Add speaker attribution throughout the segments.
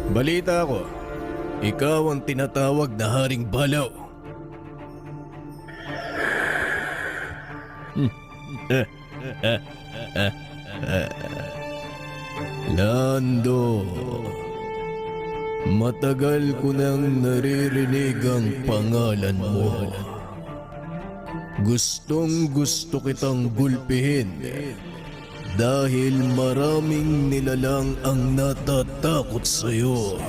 Speaker 1: Balita ko, ikaw ang tinatawag na Haring Balaw. Lando, matagal ko nang naririnig ang pangalan mo. Gustong gusto kitang gulpihin dahil maraming nilalang ang natatakot sa'yo.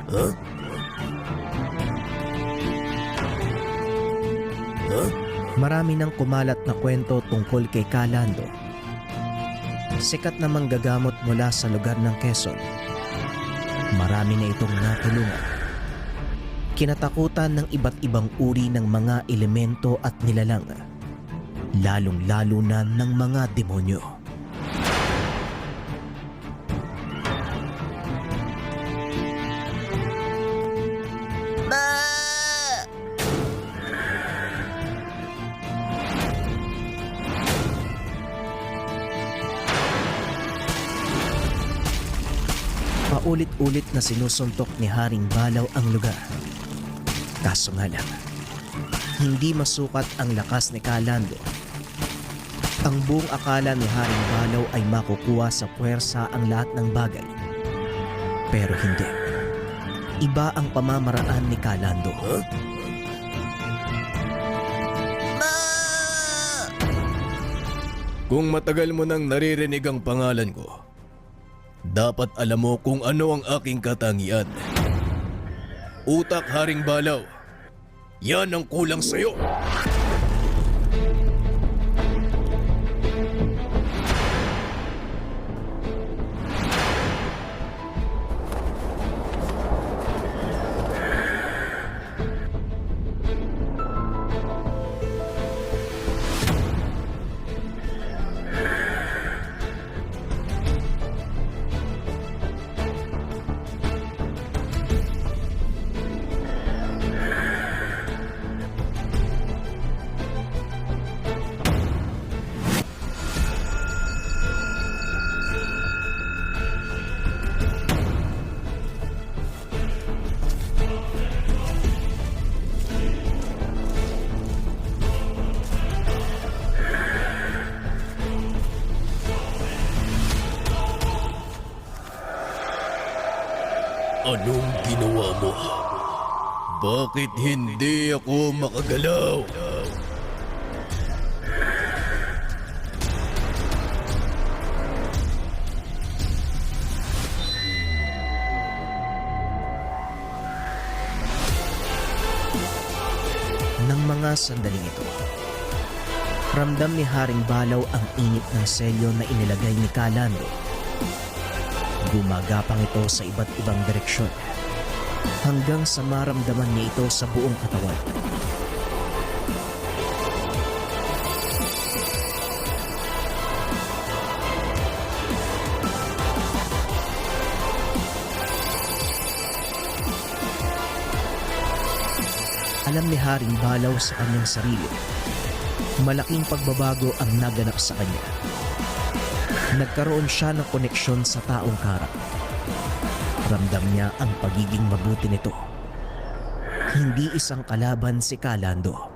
Speaker 1: Huh?
Speaker 2: Marami nang kumalat na kwento tungkol kay Kalando. Sikat na manggagamot mula sa lugar ng Quezon. Marami na itong natulungan. Kinatakutan ng iba't ibang uri ng mga elemento at nilalang, lalong-lalo na ng mga demonyo. Paulit-ulit na sinusuntok ni Haring Balaw ang lugar. Kaso nga lang, hindi masukat ang lakas ni Kalando. Ang buong akala ni Haring Balaw ay makukuha sa puwersa ang lahat ng bagay. Pero hindi. Iba ang pamamaraan ni Kalando.
Speaker 1: Kung matagal mo nang naririnig ang pangalan ko, dapat alam mo kung ano ang aking katangian. Utak, Haring Balaw. Yan ang kulang sa'yo. Anong ginawa mo? Bakit hindi ako makagalaw?
Speaker 2: Nang mga sandaling ito, ramdam ni Haring Balaw ang init ng selyo na inilagay ni Kalando. Gumagapang ito sa iba't ibang direksyon hanggang sa maramdaman niya ito sa buong katawan. Alam ni Haring Balaw sa kanyang sarili, malaking pagbabago ang naganap sa kanya. Nagkaroon siya ng koneksyon sa taong Karak. Ramdam niya ang pagiging mabuti nito. Hindi isang kalaban si Kalando.